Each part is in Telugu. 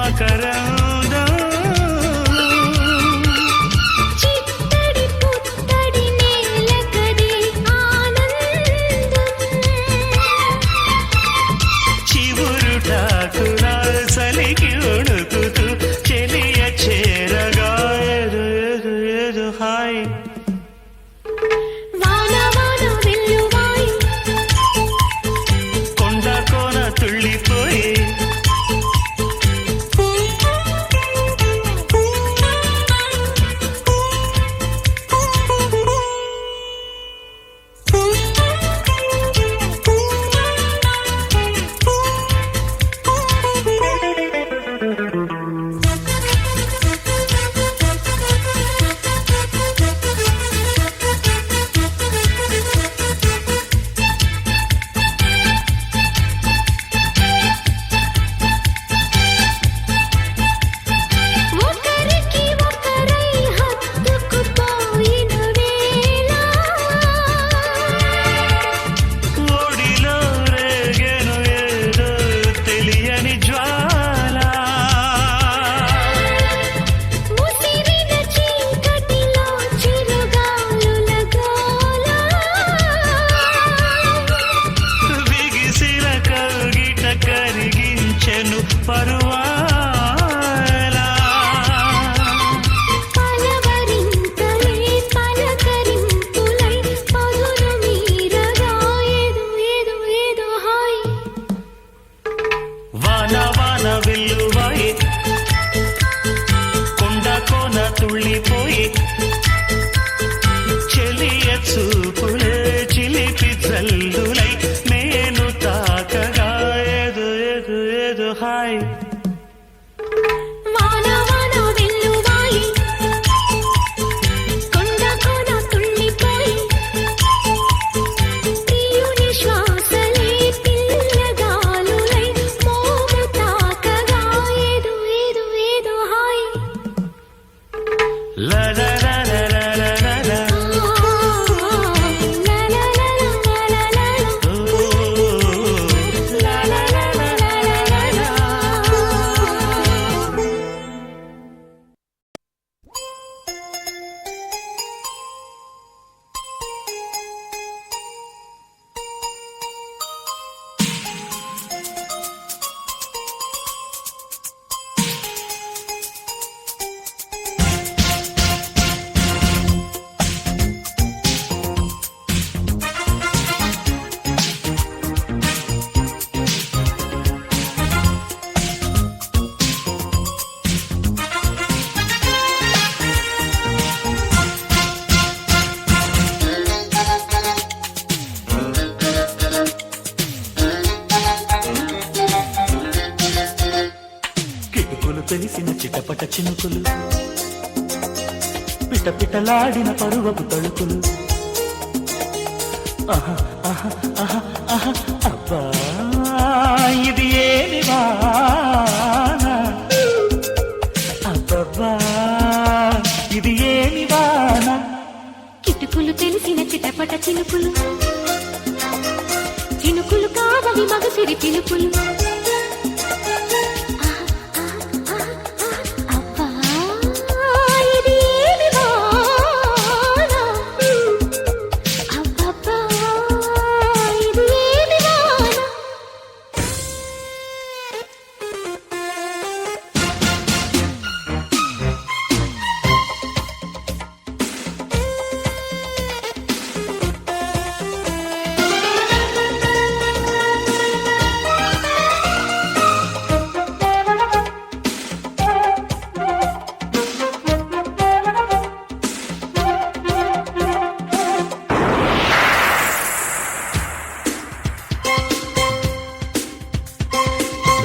మకరందం చిత్తడి పుత్తడి నేలకది ఆనందం చివురుటాకున సలికి ఉడుకుతూ చెలియ చేరగా ఏదో ఏదో ఏదో హాయ్ వాన వాన వెల్లువాయి కొండ కోన తుళ్ళిపోయి ఒకరికి ఒకరై హత్తుకుపోయిన వేళ ఓడిలో రేగెను ఏదో తెలియని జ్వాల ముసిరిన చీకటిలో చిరుగాలుల గోల బిగిసిన కౌగిట కరిగించెను పరువాల పలవరింతలే పలకరింపులై పదును మీరగా ఏదో ఏదో ఏదో హాయ్ వాన వాన వెల్లువాయి కొండ కోన తుళ్ళిపోయి చెలియ చూపులే చిలిపి జల్లులై నేను తాకగా ఏదో ఏదో ఏదో హాయ్ వాన వాన వెల్లువాయి కొండ కోన తుళ్ళిపోయి ప్రియుని శ్వాసలే పిల్లగాలులై మోము తాకగా ఏదో ఏదో ఏదో హాయ్ లా లా లా లా లా లా లా లా. లా లా లా లా లా లా ఓ, లా లా లా లా లా లా లా లా. కిటుకులు తెలిసిన చిటపట చినుకులు పిట పిటలాడిన పరువపు తడుకులు ఆహా ఆహా ఆహా ఆహా అబ్బా ఇది ఏమి వాన అబ్బబ్బా ఇది ఏమి వాన కిటుకులు తెలిసిన చిటపట చినుకులు చినుకులు కావవి మగసిరి పిలుపులు అబ్బా ఇది ఏమి వాన అబ్బబ్బా ఇది ఏమి వాన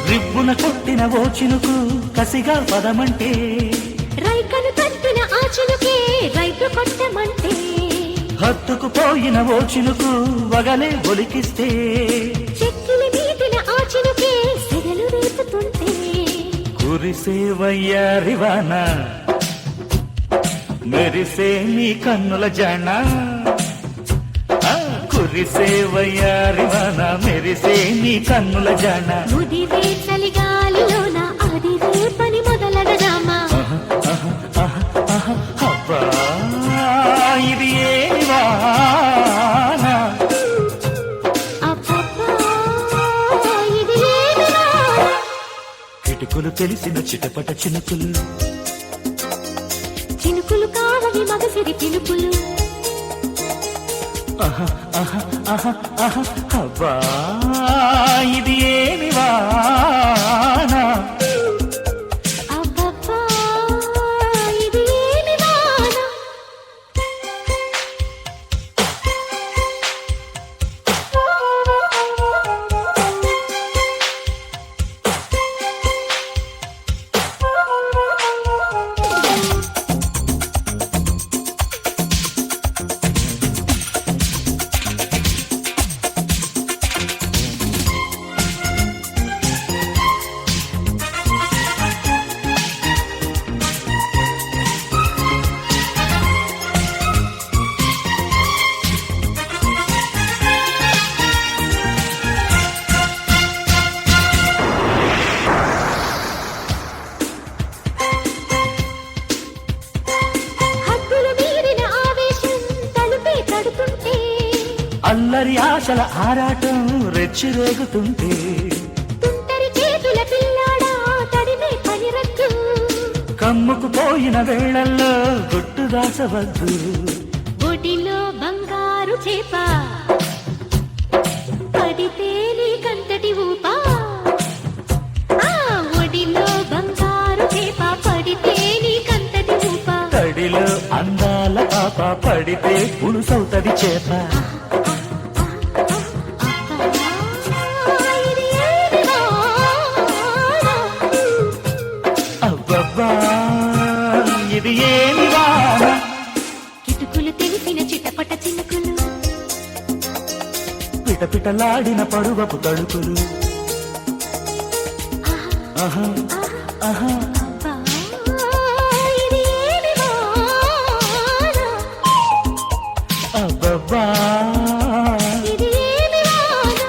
రిబ్బున కొట్టిన ఓ చినుకు కసిగా పదమంటే రైకను తట్టిన ఆ చినుకే రైతు కొట్టమంటే హత్తుకుపోయిన ఓ చినుకు వగలే ఒలికిస్తే చెక్కులు మీటిన ఆ చినుకే సెగలు రేపుతుంటే కురిసే వయ్యారివాన మెరిసే నీ కన్నుల జాణ కురిసే వయ్యారివాన మెరిసే నీ కన్నుల జాణ ముదివే చలిగాలిలోన అది రేపు చినుకులు తెలిసిన చిటపట చినుకులు చినుకులు కావని మగసిరి పిలుపులు ఆహా ఆహా ఆహా ఆహా అబ్బా ఇది ఏమి వాన అబ్బబ్బా ఇది ఏమి వాన అల్లరి ఆశల ఆరాటం రెచ్చిరేగుతుంటే తుంటరి చేతుల పిల్లాడా తడిమే పనిరద్దు కమ్ముకు పోయిన వేళల్లో గుట్టు దాచవద్దు ఒడిలో బంగారు చేప పడితే నీకంతటి ఊపా ఒడిలో బంగారు చేప పడితే నీకంతటి ఊపా తడిలో అందాల పాప పడితే పులుసవుతది చేప అబ్బబ్బా ఇది ఏమి వాన కిటుకులు తెలిసిన చిటపట చినుకులు పిటపిటలాడిన పరువపు తడుకులు ఆహా ఆహా అబ్బా ఇది ఏమి వాన అబ్బబ్బా ఇది ఏమి వాన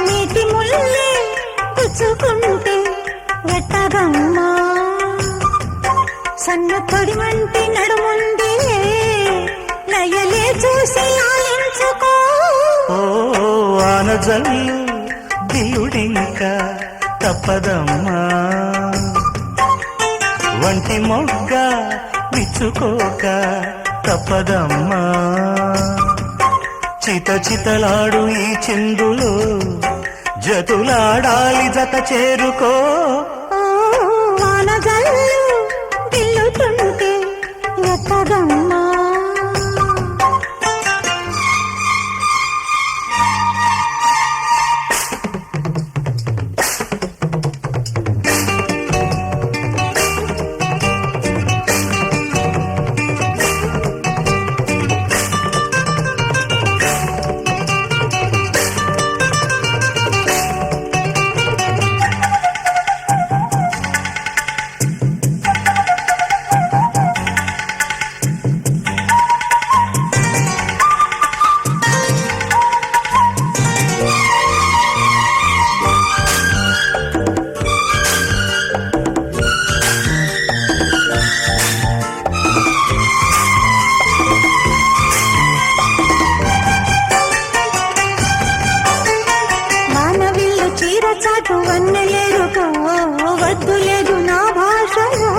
నీటి ముల్లే పుచ్చుకుంటే ఎట్టగమ్మా సన్న తొడి వంటి నడుముంది నయలే చూసి ఆలించుకో ఓ ఆనజల్లు దిలుడింక తప్పదమ్మా వంటి మొగ్గ విచ్చుకోక తప్పదమ్మా చిత చితలాడు ఈ చిందులో జతులాడాలి జత చేరుకో వానజల్లు దిల్లుతుంటే ఎట్టగమ్మా చాటు వన్నెలేరుకో వద్దు లేదు నా భాషలో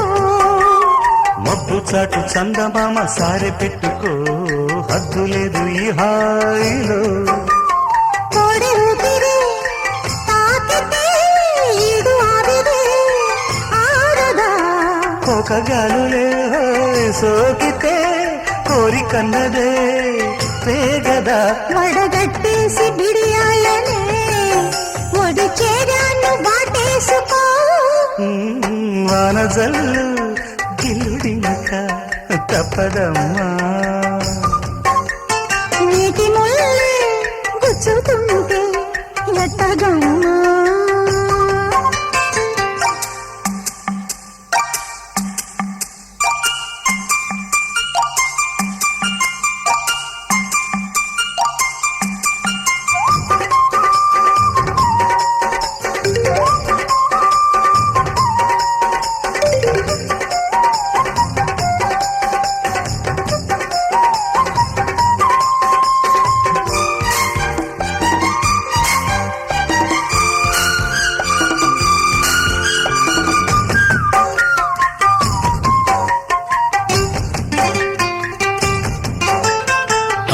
మబ్బు చాటు చందమామ సారె పెట్టుకో హద్దు లేదు ఈ హాయిలో కోడి ఊపిరి తాకితే ఈడు ఆవిరి ఆడదా కోకగాలులే సోకితే కోరికన్నదే పేగదా వడగట్టేసి బిడియాలనే ఒడి చేరాను బాటేసుకో వానజల్లు గిల్లుడింక తప్పదమ్మా. నీటి ముల్లే గుచ్చుతుంటే ఎట్టగమ్మా.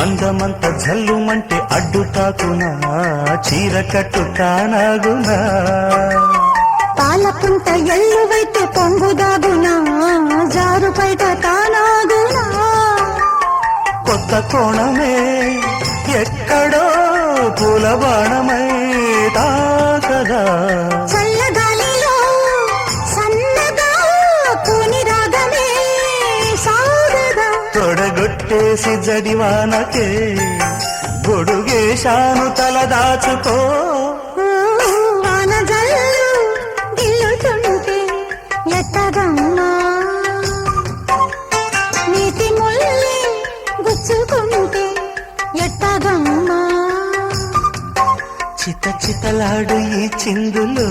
అందమంత జల్లుమంటే అడ్డు తాకునా చీర కట్టు కానాగునా. పాలపుంట ఎల్లువైతే పొంగుదాగునా జారు బయట తానాగునా. కొత్త కోణమే ఎక్కడో పూల బాణమై తాకదా. చల్లగాలిలో సన్నగా పూని రాగమే సాగదా. తొడగొట్టేసి జడివానకే గొడుగేశాను తల దాచుకో. వాన జల్లు గిల్లుతుంటే ఎట్టగమ్మా. నీటి ముల్లి గుచ్చుకుంటే ఎట్టగమ్మా. చిత చితలాడు ఈ చిందులో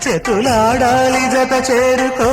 చేతులాడాలి జత చేరుకో.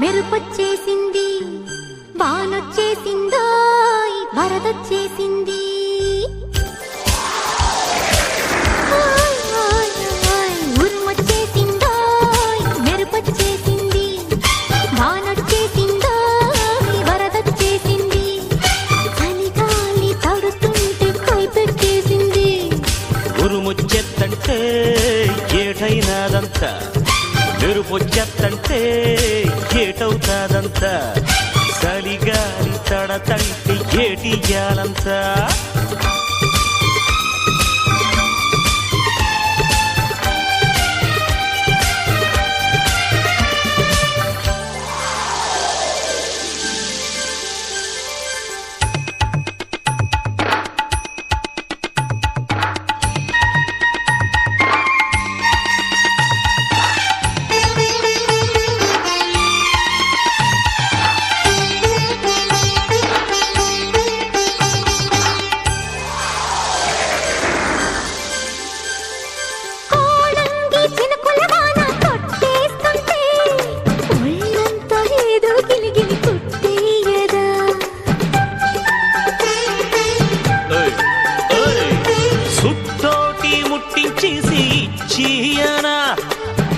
మెరుపొచ్చేసింది, వానొచ్చేసిందో, వరదొచ్చేసింది. ఉరుమొచ్చేసిందో, మెరుపొచ్చేసింది, వానొచ్చేసిందో, వరదొచ్చేసింది. చలిగాలి తడుతుంటే పైపెట్టేసింది. ఉరుమొచ్చేత్తంటే ఏటైనాదంతా, మెరుపొచ్చేత్తంటే ఏటవుతాదంతా. చలిగాలి తడతంటే ఏటియాలంతా.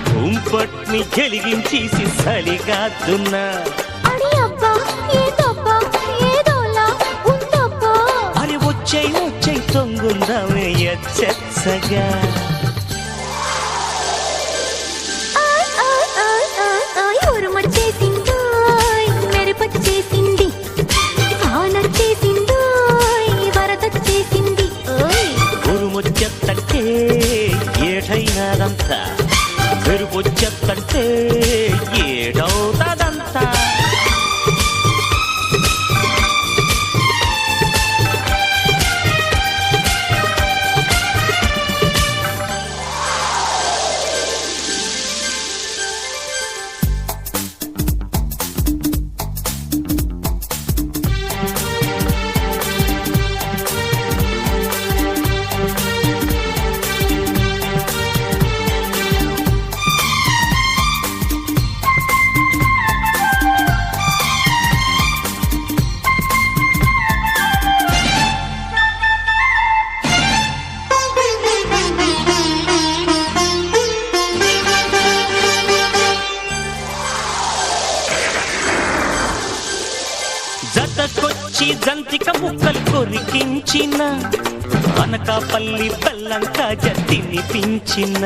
కుంపట్ని గెలిగించేసి చలిగాదున్నా. అరే వచ్చాయి వచ్చాయి తొంగుందామే ఎచ్చగా. ఉరుమొచ్చేసిందో, మెరుపొచ్చేసింది, వానొచ్చేసిందో, వరదొచ్చేసింది. ఉరుమొచ్చేత్తంటే ఏటైనాదంతా, మెరుపొచ్చేత్తంటే ఏటవుతాదంతా. ముక్కలు కొరికించిన అనకాపల్లి బెల్లం కాజ తినిపించిన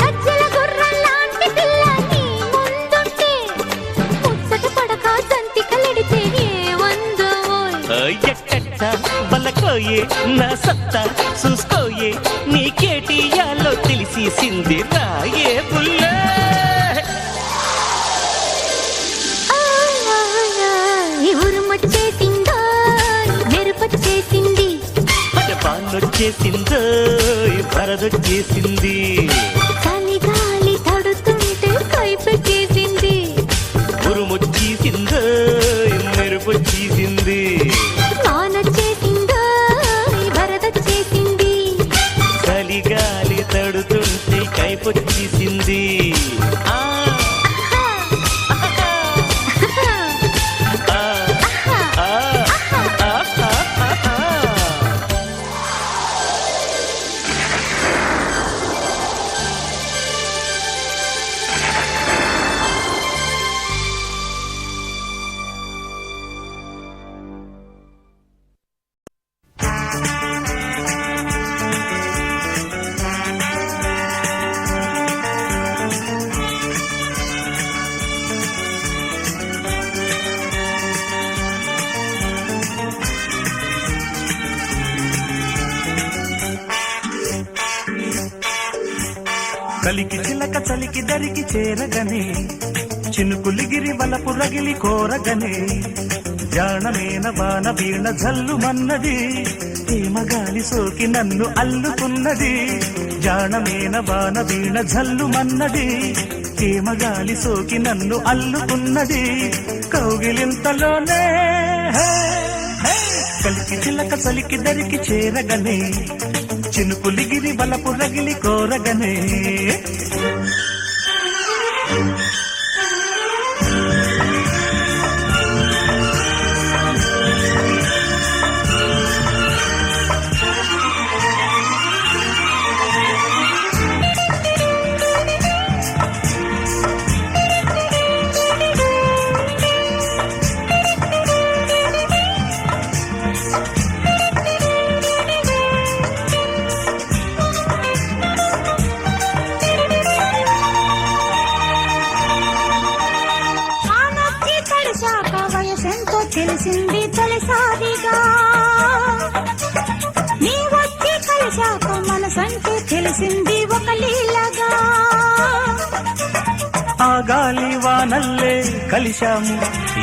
గజ్జల గుర్రంలాంటి పిల్ల నీ ముందుంటే ముచ్చట పడక సంతికలెడితే ఏమందోయ్. ఎట్టట్ట బలకోయే నా సత్తా చూసుకోయే నీకేటియాలో తెలిసేసింది రాయే పుల్లే. ఉరుమొచ్చేసిందో మెరుపొచ్చేసింది అదే బాన్నొచ్చేసిందో భరదొచ్చేసింది చలి గాలి తడుతుంటే కైపెట్టేసింది ఉరుమొచ్చేసిందో మెరుపొచ్చేసింది వానొచ్చేసిందో వరదొచ్చేసింది చలిగాలి తడుతుంటే కైపొచ్చేసింది ఆ కలికి చిలక చలికి దరికి చేరగనే చినుకులిగిరి వలపు రగిలి కోరగనే జాణమేన వాన వీణ జల్లు మన్నది ప్రేమగాలి సోకి నన్ను అల్లుకున్నది జాణమేన వాన వీణ జల్లు మన్నది ప్రేమగాలి సోకి నన్ను అల్లుకున్నది కౌగిలింతలోనే కలికి చిలక చలికి దరికి చేరగనే చినుకులిగిరి బలపు రగిలి కోరగనే తెలిసింది తొలిసారిగా నీ వచ్చి కలిశాక మనసంటే తెలిసింది ఒక లీలగా ఆ గాలి వానల్లే కలిశాము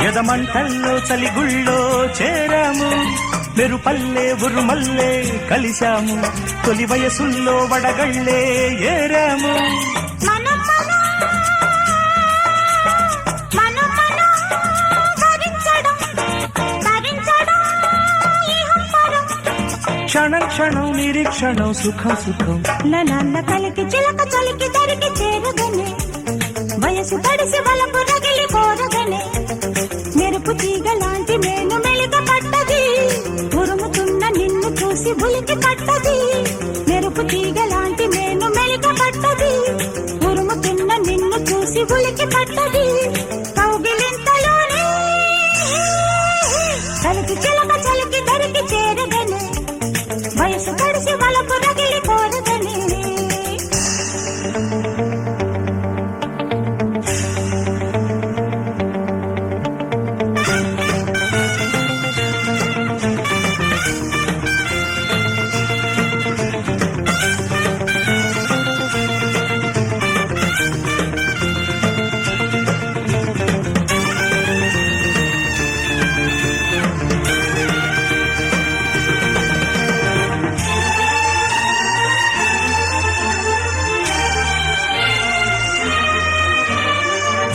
ఎదమంటల్లో చలిగుళ్ళో చేరాము మెరుపల్లే ఉరుమల్లే కలిశాము తొలి వయసుల్లో వడగళ్ళే ఏరాము క్షణం క్షణం నిరీక్షణం సుఖం సుఖం నన్న కలికి చిలక చలికి దరికి చేరగనే వయసు తడిసి వలపు రగిలి కోరగనే మెరుపు తీగలాంటి మేను మెలిక పట్టది ఉరుముతున్న నిన్ను చూసి ఉలికి పట్టది మెరుపు తీగలాంటి మేను మెలిక పట్టది ఉరుముతున్న నిన్ను చూసి ఉలికి పట్టది కౌగిలింతలోనే కలికి చిలక చలికి దరికి చేరగనే వయసు తడిసి వలపు రగిలి కోరగనే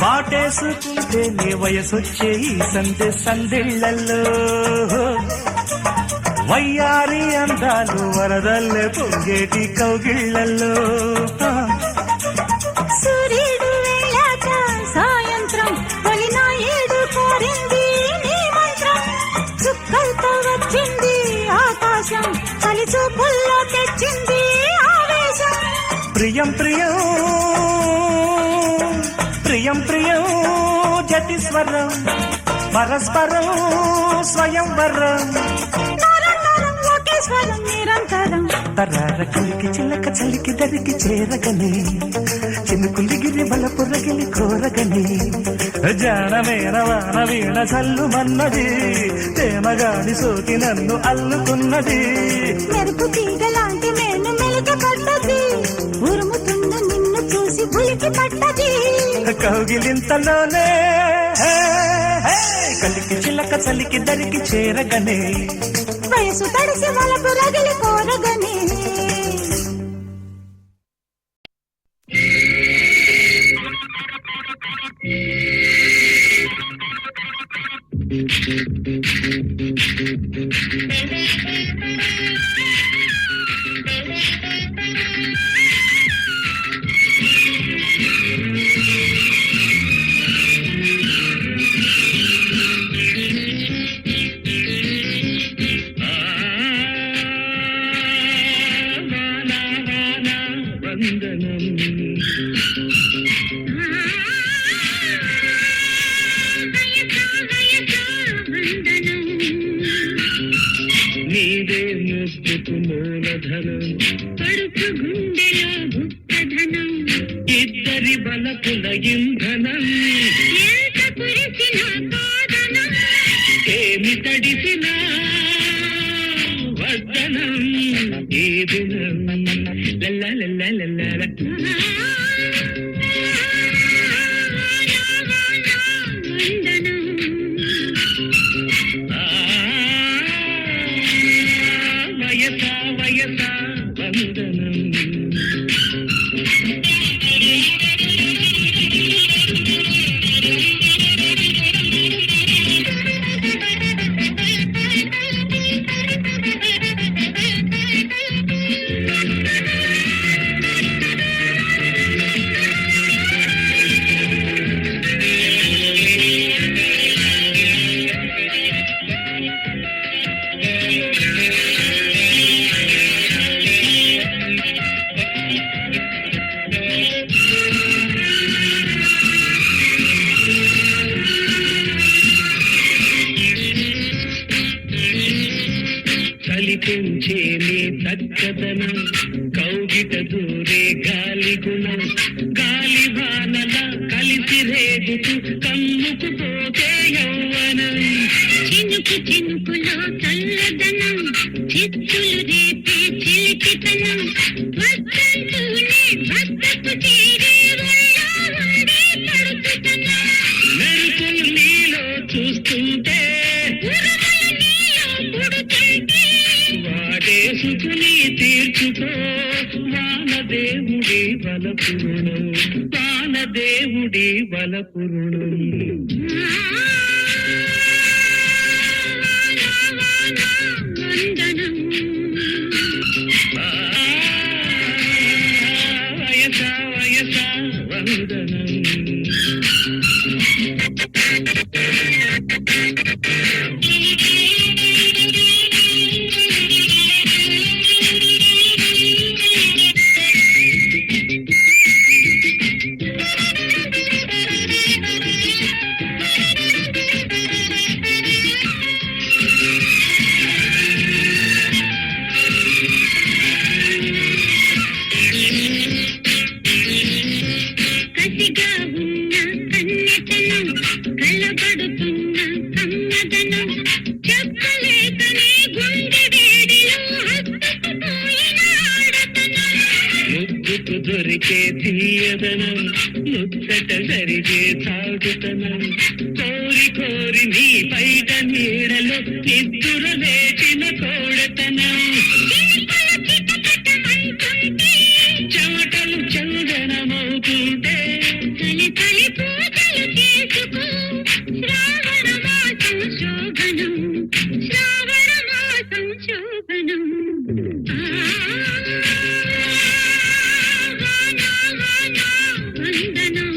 వాటేసుకుంటే నీ వయసొచ్చే ఈ సందె సందిళ్లలో వయ్యారి అందాలు వరదల్లే పొంగేటి కౌగిళ్లలో సూర్యుడు వెళ్ళాక సాయంత్రం తొలినా ఏడు కోరింది నీ మంత్రం చుక్కలతో వచ్చింది ఆకాశం చలి చూపుల్లో తెచ్చింది ఆవేశం ప్రియం ప్రియం ప్రియం ప్రియం జతి పరస్పరం పరస్పరం స్వయంవరం తరం తరం ఒకే స్వరం నిరంతరం తరార కలికి చిలక చలికి దరికి చేరగని చినుకులిగిరి బలపు రగిలి కోరగని జానమేన వాన వీణ చల్లు మన్నది తేమగాని సోకి నన్ను అల్లుకున్నది మెరుపు తీగ లాంటి మేను మెలిక పడ్డది ఉరుముతున్న నిన్ను చూసి పులికి పడ్డది కౌగిలింతలోనే కలికి చిలక చలికి దరికి చేరగనే వయసు తడిసి వలపు రగిలి కోరగని నీదే ముద్దుకు మూలధనం పడుకు గుండెలో గుప్తధనం ఇద్దరి బలపుల ఇంధనం ఎంత కురిసిన కాదనం ఏమి తడిసినా వద్దనం ఈ దినం లల్ల వయస వయస వందనం కలిపించే నీ చక్కదనం కౌగిట దూరే గాలి గుణం గాలి వానల కలిసి రేగుతూ కమ్ముకు పోతే యౌవనం చినుకు చినుకులో చల్లదనం చిత్తులు రేపే చిలిపితనం వద్దంటూనే వద్దకు చేరే ఒళ్ళో ఉండే పడుకుతనం మెరుపులు నీలో చూస్తుంటే ఉరుములు నీలో పుడుతుంటే వాడేసుకుని తీర్చుకో వానదేవుడి బలపురుణం వానదేవుడి బలపురుణం వందనం వయస వయస వందనం కసిగా ఉన్న కన్నెతనం కలబడుతున్న కమ్మదనం చెప్పలేకనే గుండె వేడిలో హత్తుకుపోయిన ఆడతనం ముద్దుకు దొరికే తీయదనం ముచ్చట జరిగే సాగుతనం కోరి కోరి నీ బయట నీడలో నిద్దుర లేచిన కోడతనం చినుకుల చిటపటమంటుంటే చెమటలు చందనమవుతుంటే కలి కలి పూజలు చేసుకో శ్రావణ మాసం శోభనం శ్రావణ మాసం శోభనం వందనం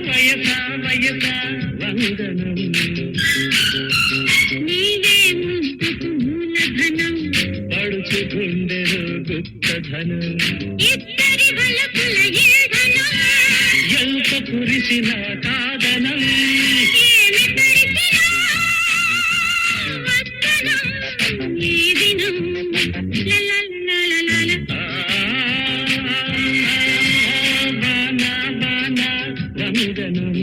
వయస వయస వందనం నీవే ముద్దుకు మూలధనం పడుచు గుండెలో గుప్తధనం ఇద్దరి వలపుల ఏడనం నా కాదనం ఏమి తడిసినా వస్తనా ఈ దినం లలలలలల. బాణ బాణ వందనం